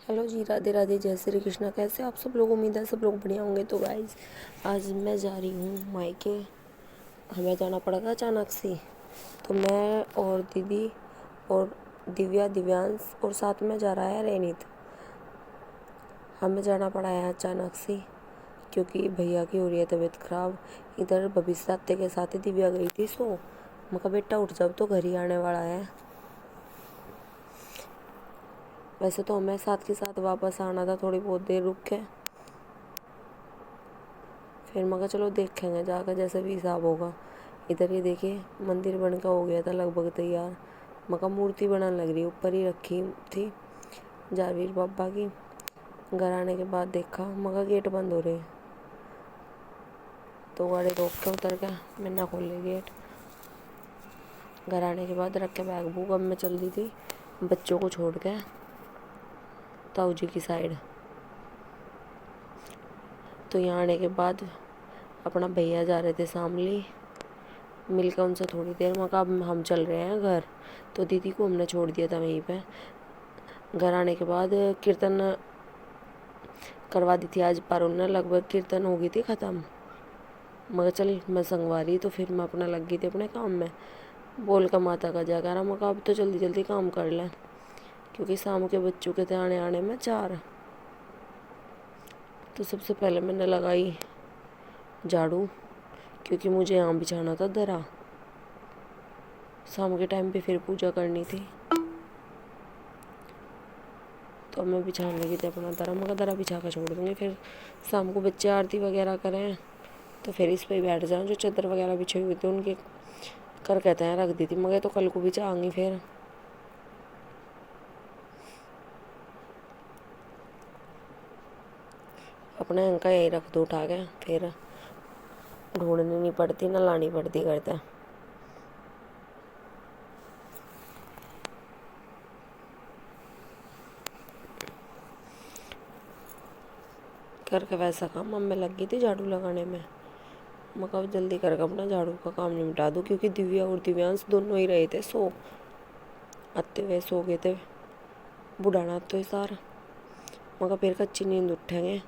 Hello जी, राधे राधे, जय श्री कृष्णा। कैसे आप सब लोग? उम्मीद है सब लोग बढ़िया होंगे। तो गाइज, आज मैं जा रही हूँ मायके। हमें जाना पड़ेगा अचानक से। तो मैं और दीदी और दिव्या, दिव्यांश और साथ में जा रहा है रेनित। हमें जाना पड़ा है अचानक से क्योंकि भैया की हो रही है तबीयत ख़राब। इधर भविष्य आते के साथ ही दिव्या गई थी सो। मैं कहा बेटा उठ जाओ, तो घर ही आने वाला है। वैसे तो हमें साथ के साथ वापस आना था, थोड़ी बहुत देर रुक के। फिर मैं कहा चलो देखेंगे जाकर, जैसे भी हिसाब होगा। इधर ये देखिए, मंदिर बन का हो गया था लगभग तैयार। मैं कहा मूर्ति बनाने लग रही, ऊपर ही रखी थी जारवीर बाबा की। घर आने के बाद देखा, मैं कहा गेट बंद हो रहे। तो गाड़ी रोक के उतर के मैंने खोले गेट। घर आने के बाद रख के बैग बुक, अब मैं चल दी थी बच्चों को छोड़ के ताऊ जी की साइड। तो यहाँ आने के बाद अपना भैया जा रहे थे शामली, मिलकर उनसे थोड़ी देर। मैं कहा अब हम चल रहे हैं घर। तो दीदी को हमने छोड़ दिया था वहीं पे। घर आने के बाद कीर्तन करवा दी थी आज पारुल ने, लगभग कीर्तन हो गई थी ख़त्म। मगर चल मैं संगवा रही, तो फिर मैं अपना लग गई थी अपने काम में। बोल का माता का जागरा, मैं कहा अब तो जल्दी जल्दी काम कर लें क्योंकि शाम के बच्चों के थे आने आने में 4। तो सबसे पहले मैंने लगाई झाड़ू क्योंकि मुझे यहाँ बिछाना था दरा। शाम के टाइम पे फिर पूजा करनी थी, तो मैं बिछाने लगी थी अपना दरा। मगर दरा बिछा कर छोड़ दूँगी, फिर शाम को बच्चे आरती वगैरह करें तो फिर इस पर ही बैठ जाऊँ। जो चादर वगैरह बिछी हुई थी उनके कर कहते हैं रख दी थी, मगर तो कल को बिछाऊँगी। फिर अपने अंका यही रख दो उठा के, फिर ढूंढनी नहीं पड़ती ना लानी पड़ती करते। करके वैसा काम अब मैं लगी थी झाड़ू लगाने में। मैं कब जल्दी करके अपना झाड़ू का काम निपटा दूँ क्योंकि दिव्या और दिव्यांश दोनों ही रहे थे सो। आते हुए सो गए थे बुढ़ाना तो सार। मगर फिर कच्ची नींद उठेंगे।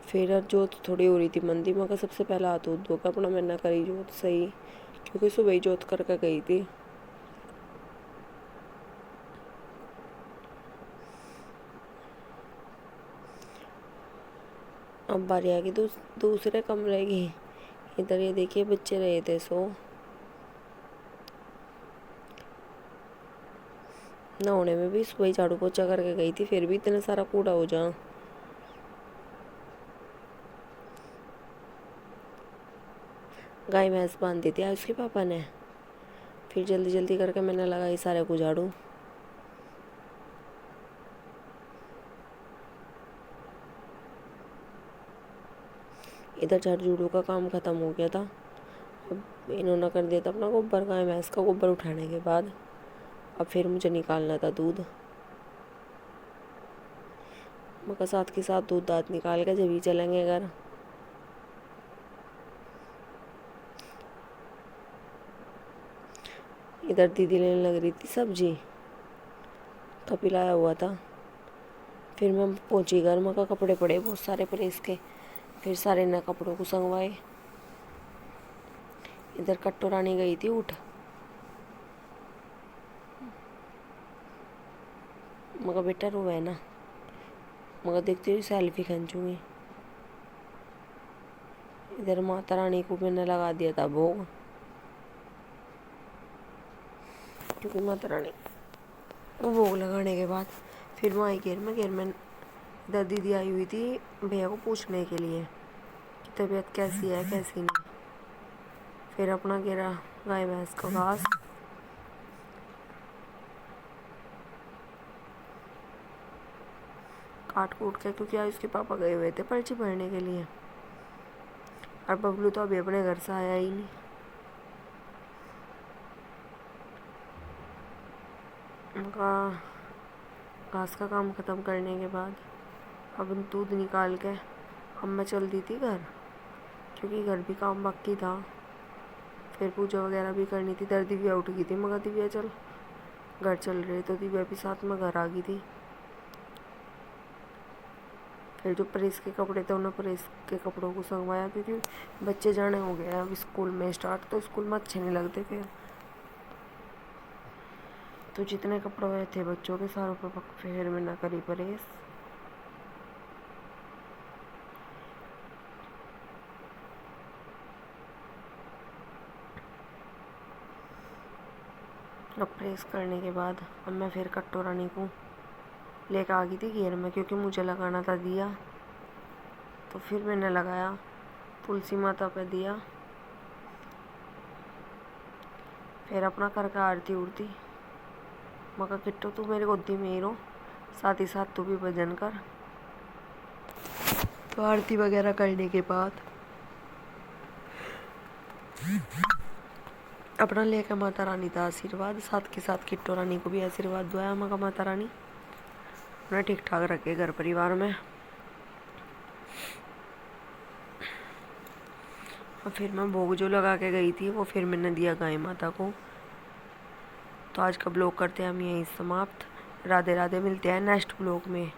फिर जोत थोड़ी हो रही थी मंदी, मगर सबसे पहला हाथ धो के अपना मैंने करी जोत सही क्योंकि सुबह ही जोत करके गई थी। अब बारी आ गई दूसरे कमरे की। इधर ये देखिए बच्चे रहे थे सो। नहाने में भी सुबह ही झाड़ू पोछा करके गई थी, फिर भी इतना सारा कूड़ा हो जा। गाय भैंस बांध दी थी आज उसके पापा ने। फिर जल्दी जल्दी करके मैंने लगाई सारे को झाड़ू। इधर झाड़ू झूड़ू का काम ख़त्म हो गया था। अब इन्होंने कर दिया था अपना गोबर, गाय भैंस का गोबर उठाने के बाद। अब फिर मुझे निकालना था दूध। मगर साथ के साथ दूध दाँत निकाल के जब ही चलेंगे घर। इधर दीदी लेने लग रही थी सब्जी, कपी लाया हुआ था। फिर मैं पहुंची घर, मगर कपड़े पड़े बहुत सारे प्रेस के। फिर सारे नए कपड़ों को संगवाए। इधर कट्टो रानी गई थी उठ, मगर बेटा रोवे ना। मगर देखती हुई सेल्फी खींचूंगी। इधर माता रानी को मैंने लगा दिया था भोग क्योंकि माता रानी को भोग लगाने के बाद फिर मैं आई घेर में इधर दीदी आई हुई थी भैया को पूछने के लिए कि तबीयत कैसी है कैसी नहीं। फिर अपना घेरा गाय भैंस का घास काट कूट के, क्योंकि आज उसके पापा गए हुए थे पर्ची भरने के लिए। और बबलू तो अभी अपने घर से आया ही नहीं। उनका घास का काम ख़त्म करने के बाद अब दूध निकाल के अब मैं चल दी थी घर क्योंकि घर भी काम बाकी था। फिर पूजा वगैरह भी करनी थी। इधर दिव्या उठ गई थी, मगर दिव्या चल घर चल रही, तो दिव्या भी साथ में घर आ गई थी। फिर जो प्रेस के कपड़े थे उन्हें प्रेस के कपड़ों को संगवाया, क्योंकि बच्चे जाने हो गए अब स्कूल में स्टार्ट, तो स्कूल में अच्छे नहीं लगते फिर। तो जितने कपड़े थे बच्चों के सारों पर फिर मैंने करी प्रेस। अब प्रेस करने के बाद अब मैं फिर कट्टो रानी को लेकर आ गई थी घेर में, क्योंकि मुझे लगाना था दिया। तो फिर मैंने लगाया, तुलसी माता पे दिया, फिर अपना करके आरती उड़ती। मगर किट्टो तू मेरे गोदी में ही रहो, साथ ही साथ तू भी भजन कर। तो आरती वगैरह करने के बाद अपना लेकर माता रानी का आशीर्वाद, साथ के साथ किट्टो रानी को भी आशीर्वाद दुआया मगा माता रानी उन्हें ठीक ठाक रखे घर परिवार में। और फिर मैं भोग जो लगा के गई थी वो फिर मैंने दिया गाय माता को। तो आज का ब्लॉग करते हैं हम यहीं समाप्त। राधे राधे, मिलते हैं नेक्स्ट ब्लॉग में।